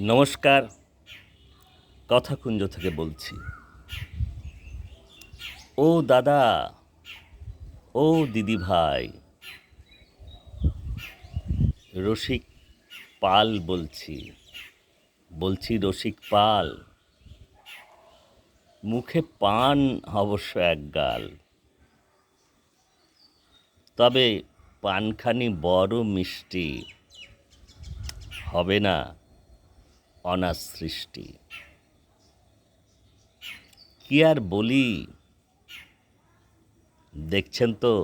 নমস্কার, কথাকুঞ্জ থেকে বলছি। ও দাদা, ও দিদি ভাই, রসিক পাল বলছি রসিক পাল। মুখে পান অবশ্য একগাল, তবে পানখানি বড় মিষ্টি, হবে না অনাসৃষ্টি। কি আর বলি, দেখছেন তো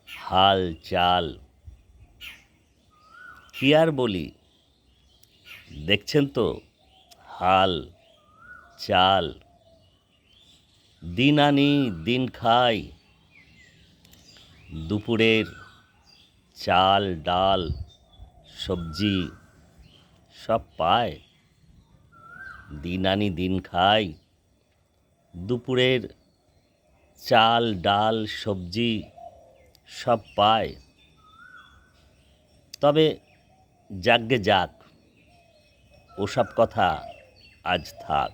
হাল চাল। কি আর বলি, দেখছেন তো হাল চাল। দিন আনি দিন খাই, দুপুরের চাল ডাল সবজি সব পায়। দিন আনি দিন খাই, দুপুরের চাল ডাল সবজি সব পায়। তবে যাকগে যাক, ওসব কথা আজ থাক।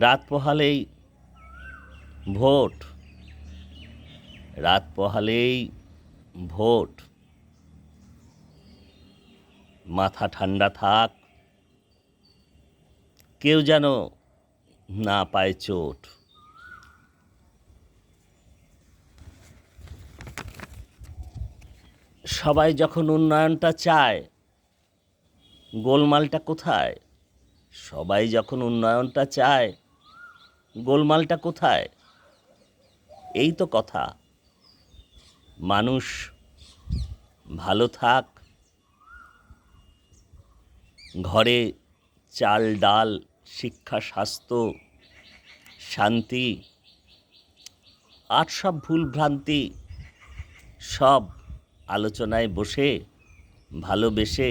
রাত পোহালেই ভোট, রাত পোহালেই ভোট। মাথা ঠান্ডা থাক, কেউ যেন না পায় চোট। সবাই যখন উন্নয়নটা চায়, গোলমালটা কোথায়? সবাই যখন উন্নয়নটা চায়, গোলমালটা কোথায়? এই তো কথা। মানুষ ভালো থাক, ঘরে চাল ডাল শিক্ষা স্বাস্থ্য শান্তি আর সব ভুলভ্রান্তি সব আলোচনায় বসে ভালোবেসে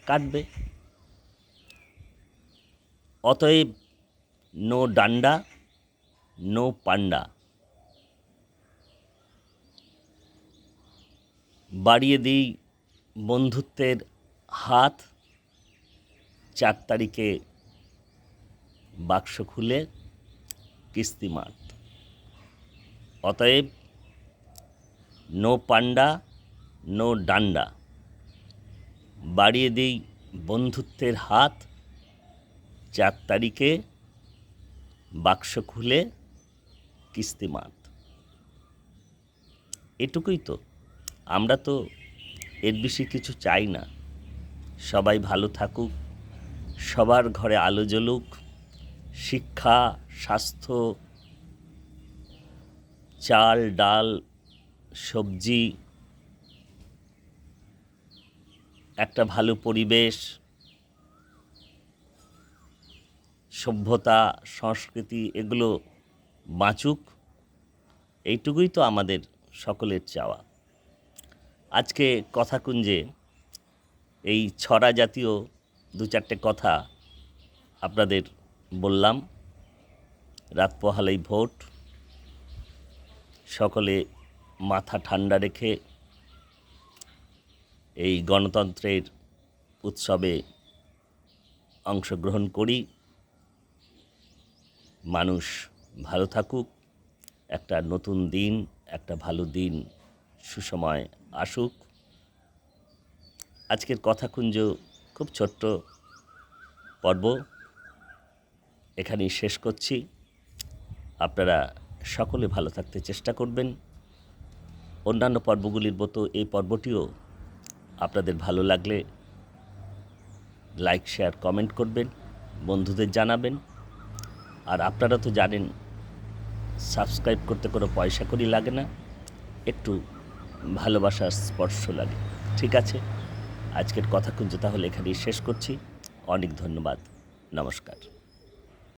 কাটবে। অতএব নো ডান্ডা নো পান্ডা। বাড়িয়ে দিই বন্ধুত্বের হাত, 4 তারিখে বাক্স খুলে কিস্তিমাত। অতএব নো পান্ডা নো ডান্ডা। বাড়িয়ে দিই বন্ধুত্বের হাত, 4 তারিখে বাক্স খুলে কিস্তিমাত। এটুকুই তো, আমরা তো এর বেশি কিছু চাই না। সবাই ভালো থাকুক, সবার ঘরে আলো জ্বলুক, শিক্ষা স্বাস্থ্য চাল ডাল সবজি, একটা ভালো পরিবেশ, সভ্যতা সংস্কৃতি এগুলো বাঁচুক। এইটুকুই তো আমাদের সকলের চাওয়া। আজকে কথাকুঞ্জে এই ছড়া জাতীয় 2-4টে কথা আপনাদের বললাম। রাত পোহালেই ভোট, সকলে মাথা ঠান্ডা রেখে এই গণতন্ত্রের উৎসবে অংশগ্রহণ করি। মানুষ ভালো থাকুক, একটা নতুন দিন, একটা ভালো দিন সুসময় আসুক। আজকের কথাকুঞ্জ খুব ছোট্ট পর্ব, এখানেই শেষ করছি। আপনারা সকলে ভালো থাকতে চেষ্টা করবেন। অন্যান্য পর্বগুলির মতো এই পর্বটিও আপনাদের ভালো লাগলে লাইক শেয়ার কমেন্ট করবেন, বন্ধুদের জানাবেন। আর আপনারা তো জানেন সাবস্ক্রাইব করতে কোনো পয়সা করি লাগে না, একটু ভালোবাসার স্পর্শ লাগে। ঠিক আছে, আজকের কথাকুঞ্জ তাহলে এখানেই শেষ করছি। অনেক ধন্যবাদ, নমস্কার।